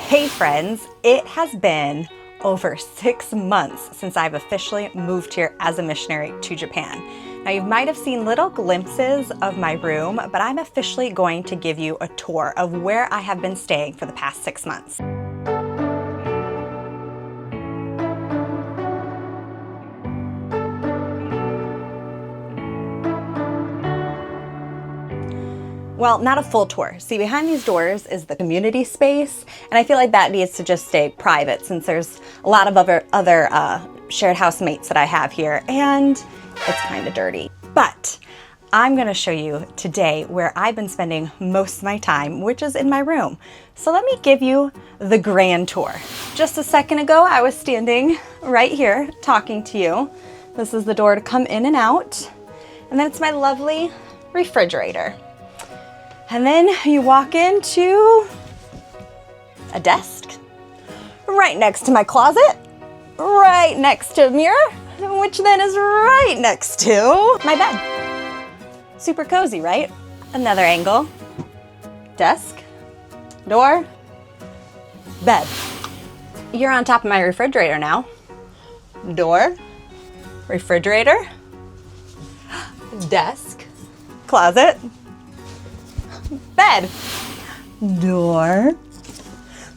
Hey friends, it has been over 6 months since I've officially moved here as a missionary to Japan. Now you might have seen little glimpses of my room, but I'm officially going to give you a tour of where I have been staying for the past 6 months. Well, not a full tour. See, behind these doors is the community space, and I feel like that needs to just stay private since there's a lot of other shared housemates that I have here, and it's kind of dirty. But I'm gonna show you today where I've been spending most of my time, which is in my room. So let me give you the grand tour. Just a second ago, I was standing right here talking to you. This is the door to come in and out, and then it's my lovely refrigerator. And then you walk into a desk right next to my closet, right next to a mirror, which then is right next to my bed. Super cozy, right? Another angle, desk, door, bed. You're on top of my refrigerator now. Door, refrigerator, desk, closet, bed, door,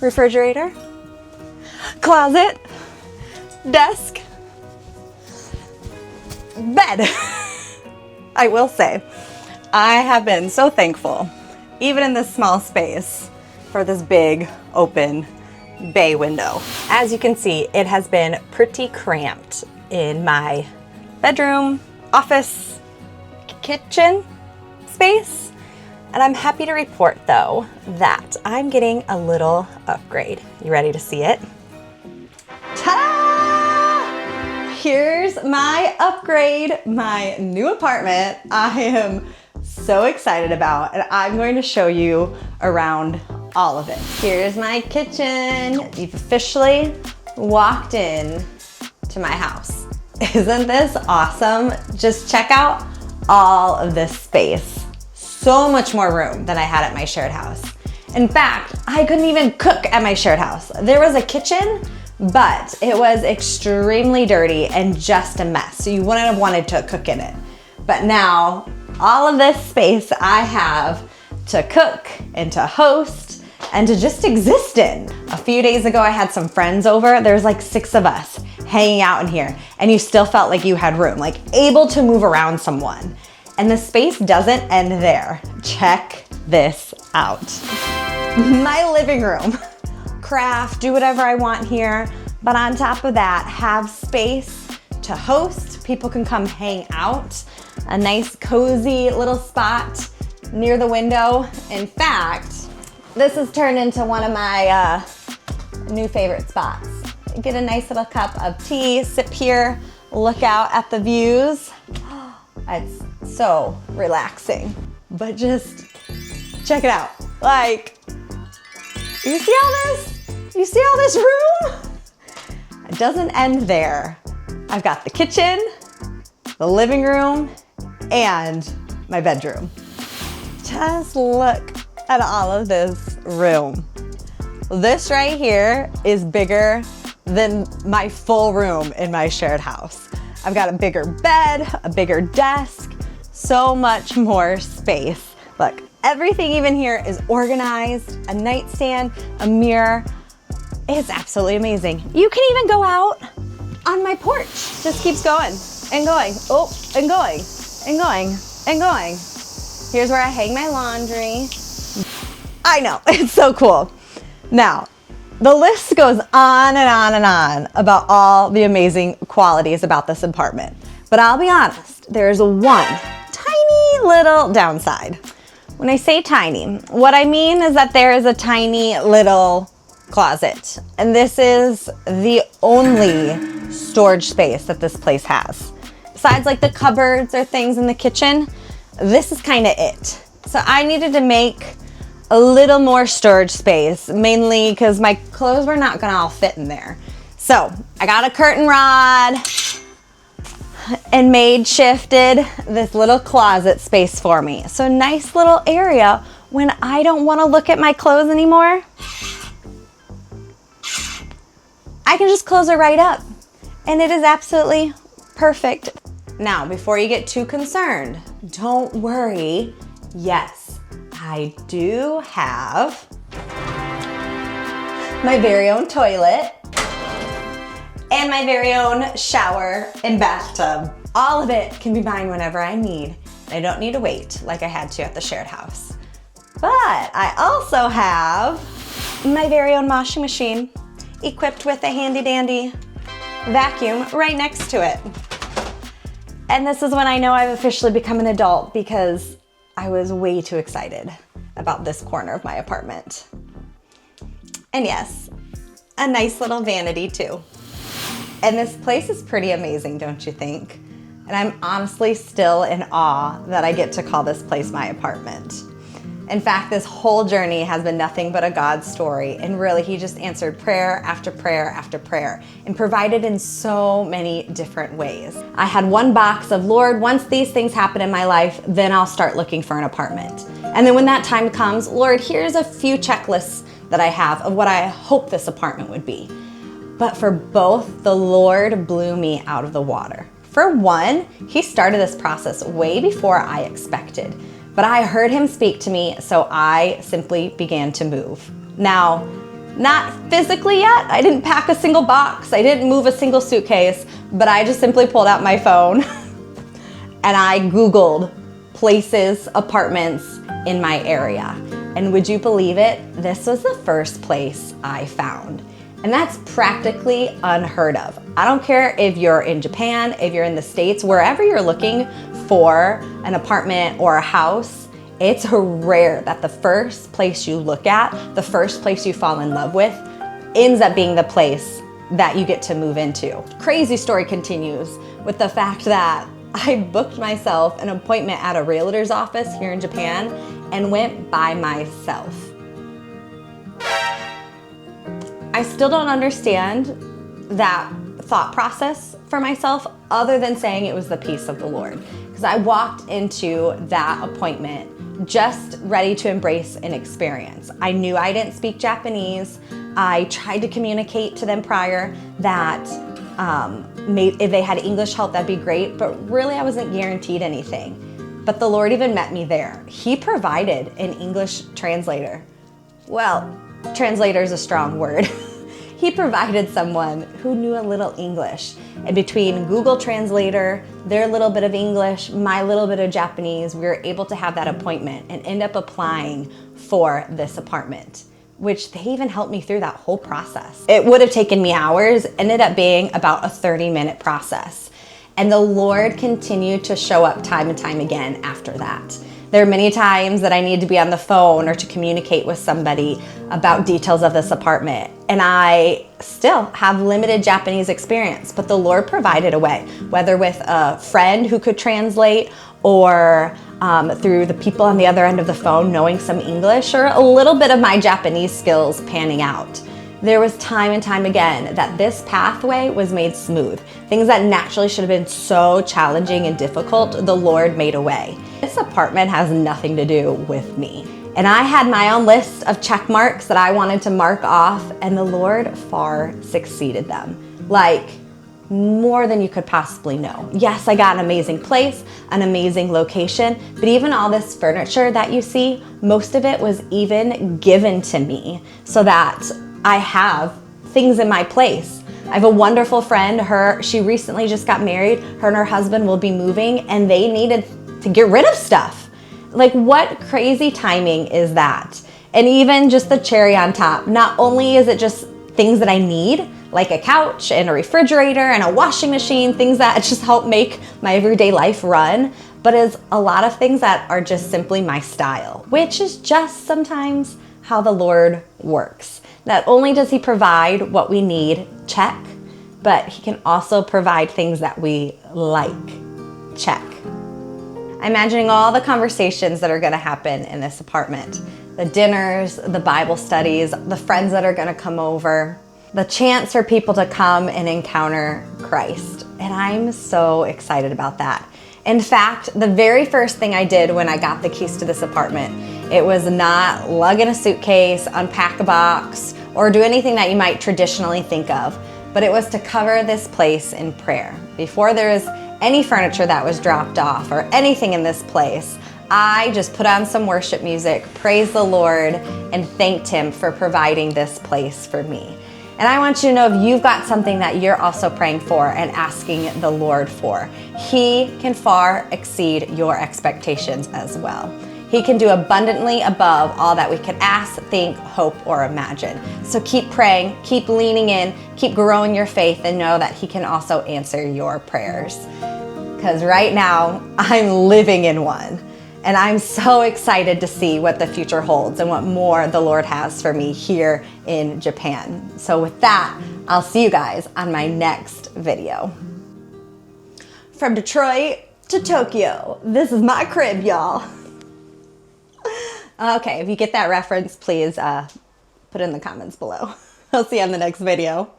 refrigerator, closet, desk, bed. I will say, I have been so thankful, even in this small space, for this big open bay window. As you can see, it has been pretty cramped in my bedroom, office, kitchen space. And I'm happy to report though that I'm getting a little upgrade. You ready to see it? Ta-da! Here's my upgrade, my new apartment. I am so excited about, and I'm going to show you around all of it. Here's my kitchen. You've officially walked in to my house. Isn't this awesome? Just check out all of this space. So much more room than I had at my shared house. In fact, I couldn't even cook at my shared house. There was a kitchen, but it was extremely dirty and just a mess. So you wouldn't have wanted to cook in it. But now, all of this space I have to cook and to host and to just exist in. A few days ago, I had some friends over. There's like 6 of us hanging out in here, and you still felt like you had room, like able to move around someone. And the space doesn't end there. Check this out. My living room. Craft, do whatever I want here. But on top of that, have space to host. People can come hang out. A nice cozy little spot near the window. In fact, this has turned into one of my new favorite spots. Get a nice little cup of tea, sip here, look out at the views. It's so relaxing, but just check it out. Like, you see all this? You see all this room? It doesn't end there. I've got the kitchen, the living room, and my bedroom. Just look at all of this room. This right here is bigger than my full room in my shared house. I've got a bigger bed, a bigger desk, so much more space. Look, everything even here is organized, a nightstand, a mirror. It's absolutely amazing. You can even go out on my porch. Just keeps going and going, oh, and going, and going, and going. Here's where I hang my laundry. I know, it's so cool. Now, the list goes on and on and on about all the amazing qualities about this apartment. But I'll be honest, there's one tiny little downside. When I say tiny, what I mean is that there is a tiny little closet. And this is the only storage space that this place has. Besides like the cupboards or things in the kitchen, this is kind of it. So I needed to make a little more storage space, mainly because my clothes were not gonna all fit in there. So I got a curtain rod and shifted this little closet space for me. So nice little area when I don't wanna look at my clothes anymore. I can just close it right up. And it is absolutely perfect. Now, before you get too concerned, don't worry. Yes, I do have my very own toilet and my very own shower and bathtub. All of it can be mine whenever I need. I don't need to wait like I had to at the shared house. But I also have my very own washing machine equipped with a handy dandy vacuum right next to it. And this is when I know I've officially become an adult, because I was way too excited about this corner of my apartment. And yes, a nice little vanity too. And this place is pretty amazing, don't you think? And I'm honestly still in awe that I get to call this place my apartment. In fact, this whole journey has been nothing but a God story, and really he just answered prayer after prayer after prayer and provided in so many different ways. I had one box of, Lord, once these things happen in my life, then I'll start looking for an apartment. And then when that time comes, Lord, here's a few checklists that I have of what I hope this apartment would be. But for both, the Lord blew me out of the water. For one, he started this process way before I expected. But I heard him speak to me, so I simply began to move. Now, not physically yet. I didn't pack a single box. I didn't move a single suitcase, but I just simply pulled out my phone and I Googled places, apartments in my area. And would you believe it? This was the first place I found. And that's practically unheard of. I don't care if you're in Japan, if you're in the States, wherever you're looking for an apartment or a house, it's rare that the first place you look at, the first place you fall in love with, ends up being the place that you get to move into. Crazy story continues with the fact that I booked myself an appointment at a realtor's office here in Japan and went by myself. I still don't understand that thought process for myself, other than saying it was the peace of the Lord. Because I walked into that appointment just ready to embrace an experience. I knew I didn't speak Japanese. I tried to communicate to them prior that if they had English help, that'd be great, but really I wasn't guaranteed anything. But the Lord even met me there. He provided an English translator. Well, translator is a strong word. He provided someone who knew a little English. And between Google Translator, their little bit of English, my little bit of Japanese, we were able to have that appointment and end up applying for this apartment, which they even helped me through that whole process. It would have taken me hours, ended up being about a 30-minute process. And the Lord continued to show up time and time again after that. There are many times that I need to be on the phone or to communicate with somebody about details of this apartment. And I still have limited Japanese experience, but the Lord provided a way, whether with a friend who could translate or through the people on the other end of the phone knowing some English, or a little bit of my Japanese skills panning out. There was time and time again that this pathway was made smooth. Things that naturally should have been so challenging and difficult, the Lord made a way. This apartment has nothing to do with me. And I had my own list of check marks that I wanted to mark off, and the Lord far succeeded them. Like, more than you could possibly know. Yes, I got an amazing place, an amazing location, but even all this furniture that you see, most of it was even given to me so that I have things in my place. I have a wonderful friend, she recently just got married, her and her husband will be moving, and they needed to get rid of stuff. Like, what crazy timing is that? And even just the cherry on top, not only is it just things that I need, like a couch and a refrigerator and a washing machine, things that just help make my everyday life run, but is a lot of things that are just simply my style, which is just sometimes how the Lord works. Not only does he provide what we need, check, but he can also provide things that we like, check. I'm imagining all the conversations that are gonna happen in this apartment. The dinners, the Bible studies, the friends that are gonna come over, the chance for people to come and encounter Christ. And I'm so excited about that. In fact, the very first thing I did when I got the keys to this apartment, it was not lug in a suitcase, unpack a box, or do anything that you might traditionally think of. but it was to cover this place in prayer. Before there was any furniture that was dropped off or anything in this place, I just put on some worship music, praised the Lord, and thanked Him for providing this place for me. And I want you to know if you've got something that you're also praying for and asking the Lord for, He can far exceed your expectations as well. He can do abundantly above all that we could ask, think, hope, or imagine. So keep praying, keep leaning in, keep growing your faith, and know that He can also answer your prayers. Because right now, I'm living in one. And I'm so excited to see what the future holds and what more the Lord has for me here in Japan. So with that, I'll see you guys on my next video. From Detroit to Tokyo, this is my crib, y'all. Okay, if you get that reference, please put it in the comments below. I'll see you on the next video.